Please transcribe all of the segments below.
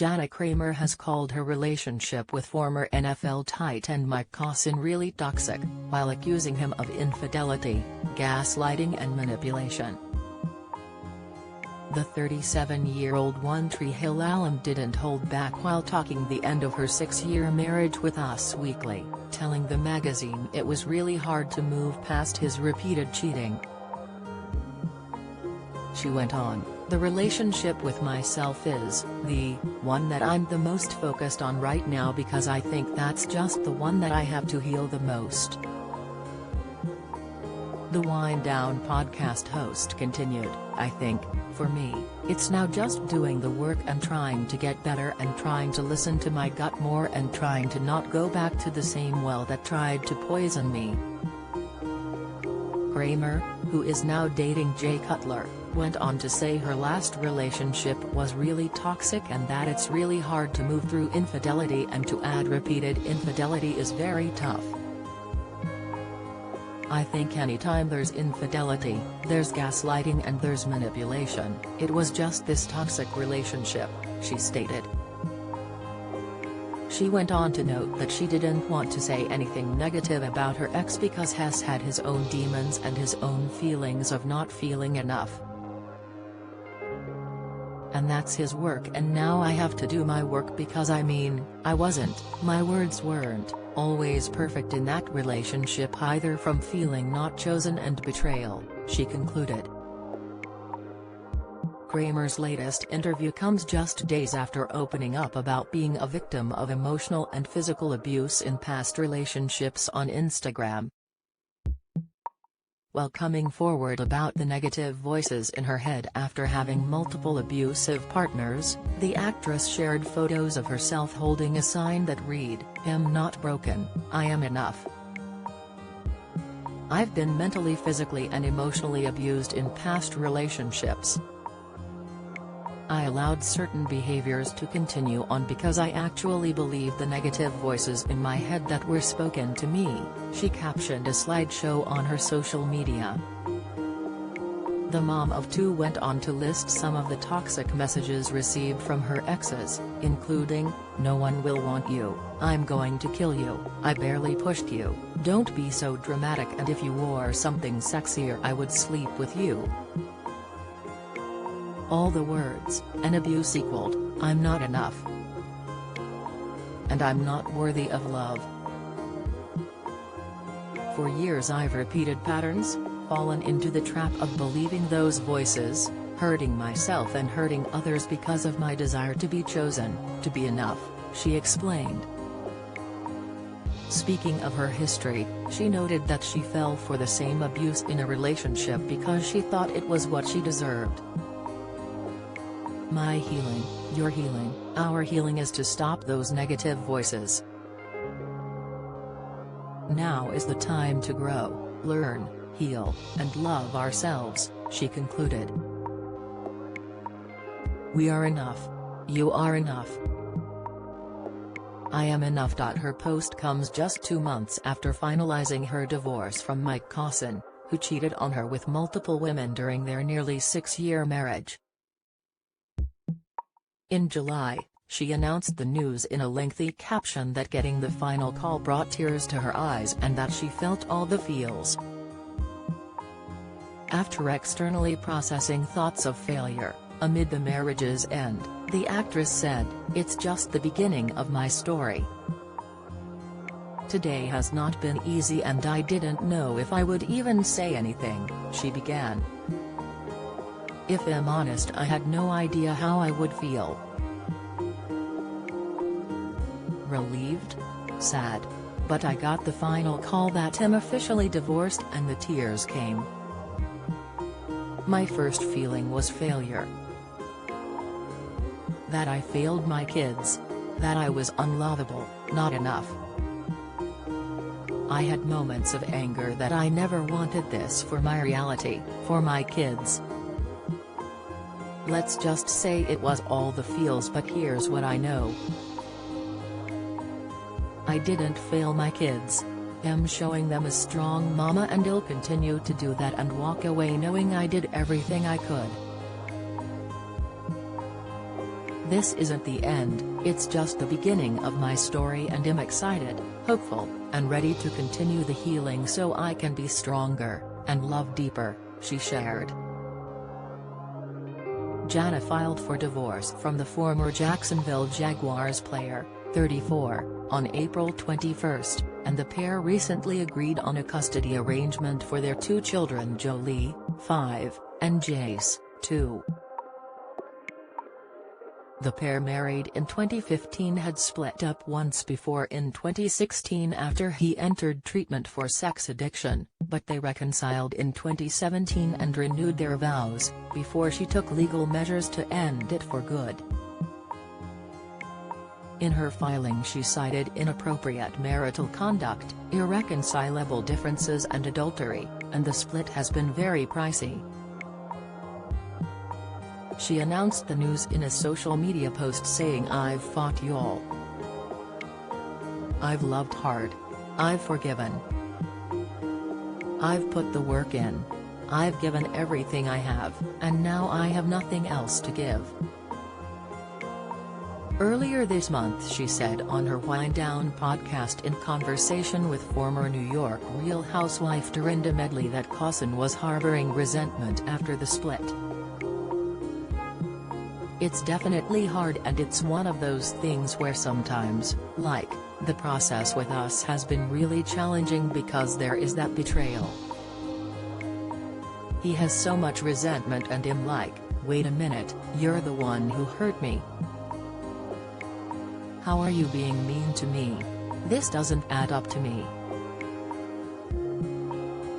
Jana Kramer has called her relationship with former NFL tight end Mike Caussin really toxic, while accusing him of infidelity, gaslighting and manipulation. The 37-year-old One Tree Hill alum didn't hold back while talking the end of her 6-year marriage with Us Weekly, telling the magazine it was really hard to move past his repeated cheating. She went on, "The relationship with myself is the one that I'm the most focused on right now because I think that's just the one that I have to heal the most." The Wind Down podcast host continued, "I think, for me, it's now just doing the work and trying to get better and trying to listen to my gut more and trying to not go back to the same well that tried to poison me." Kramer, who is now dating Jay Cutler, went on to say her last relationship was really toxic and that it's really hard to move through infidelity, and to add repeated infidelity is very tough. "I think anytime there's infidelity, there's gaslighting and there's manipulation. It was just this toxic relationship," she stated. She went on to note that she didn't want to say anything negative about her ex because he's had his own demons and his own feelings of not feeling enough. "And that's his work, and now I have to do my work because my words weren't always perfect in that relationship either, from feeling not chosen and betrayal," she concluded. Kramer's latest interview comes just days after opening up about being a victim of emotional and physical abuse in past relationships on Instagram. While coming forward about the negative voices in her head after having multiple abusive partners, the actress shared photos of herself holding a sign that read, "I'm not broken, I am enough. I've been mentally, physically and emotionally abused in past relationships. I allowed certain behaviors to continue on because I actually believed the negative voices in my head that were spoken to me," she captioned a slideshow on her social media. The mom of two went on to list some of the toxic messages received from her exes, including, "No one will want you, I'm going to kill you, I barely pushed you, don't be so dramatic, and if you wore something sexier I would sleep with you." All the words and abuse equaled, "I'm not enough. And I'm not worthy of love. For years I've repeated patterns, fallen into the trap of believing those voices, hurting myself and hurting others because of my desire to be chosen, to be enough," she explained. Speaking of her history, she noted that she fell for the same abuse in a relationship because she thought it was what she deserved. "My healing, your healing, our healing is to stop those negative voices. Now is the time to grow, learn, heal, and love ourselves," she concluded. "We are enough. You are enough. I am enough." Her post comes just 2 months after finalizing her divorce from Mike Caussin, who cheated on her with multiple women during their nearly 6-year marriage. In July, she announced the news in a lengthy caption that getting the final call brought tears to her eyes and that she felt all the feels. After externally processing thoughts of failure, amid the marriage's end, the actress said, "It's just the beginning of my story. Today has not been easy and I didn't know if I would even say anything," she began. "If I'm honest, I had no idea how I would feel. Relieved? Sad. But I got the final call that I'm officially divorced and the tears came. My first feeling was failure. That I failed my kids. That I was unlovable, not enough. I had moments of anger that I never wanted this for my reality, for my kids. Let's just say it was all the feels, but here's what I know. I didn't fail my kids. I'm showing them a strong mama and I'll continue to do that and walk away knowing I did everything I could." This isn't the end, it's just the beginning of my story, and I'm excited, hopeful, and ready to continue the healing so I can be stronger and love deeper, she shared. Jana filed for divorce from the former Jacksonville Jaguars player, 34, on April 21, and the pair recently agreed on a custody arrangement for their two children, Jolie, 5, and Jace, 2. The pair, married in 2015, had split up once before in 2016 after he entered treatment for sex addiction, but they reconciled in 2017 and renewed their vows, before she took legal measures to end it for good. In her filing she cited inappropriate marital conduct, irreconcilable differences and adultery, and the split has been very pricey. She announced the news in a social media post saying, "I've fought y'all. I've loved hard. I've forgiven. I've put the work in. I've given everything I have, and now I have nothing else to give." Earlier this month she said on her Wind Down podcast in conversation with former New York Real housewife Dorinda Medley that Caussin was harboring resentment after the split. "It's definitely hard, and it's one of those things where sometimes, like, the process with us has been really challenging because there is that betrayal. He has so much resentment and I'm like, wait a minute, you're the one who hurt me. How are you being mean to me? This doesn't add up to me."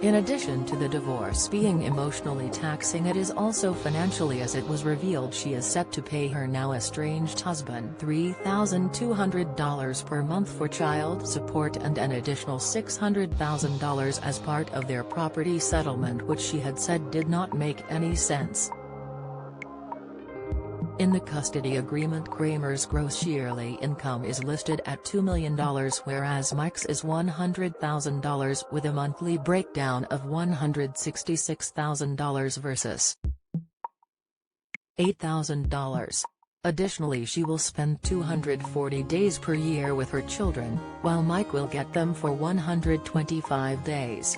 In addition to the divorce being emotionally taxing, it is also financially, as it was revealed she is set to pay her now estranged husband $3,200 per month for child support and an additional $600,000 as part of their property settlement, which she had said did not make any sense. In the custody agreement, Kramer's gross yearly income is listed at $2 million, whereas Mike's is $100,000, with a monthly breakdown of $166,000 versus $8,000. Additionally, she will spend 240 days per year with her children, while Mike will get them for 125 days.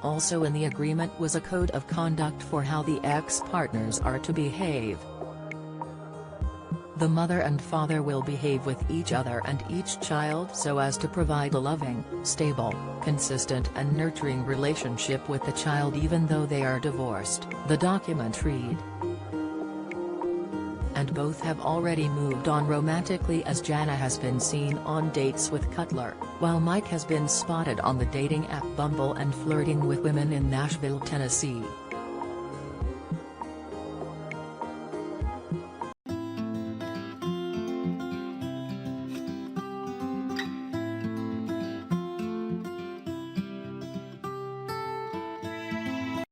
Also in the agreement was a code of conduct for how the ex-partners are to behave. The mother and father will behave with each other and each child so as to provide a loving, stable, consistent and nurturing relationship with the child even though they are divorced, the document read. And both have already moved on romantically, as Jana has been seen on dates with Cutler, while Mike has been spotted on the dating app Bumble and flirting with women in Nashville, Tennessee.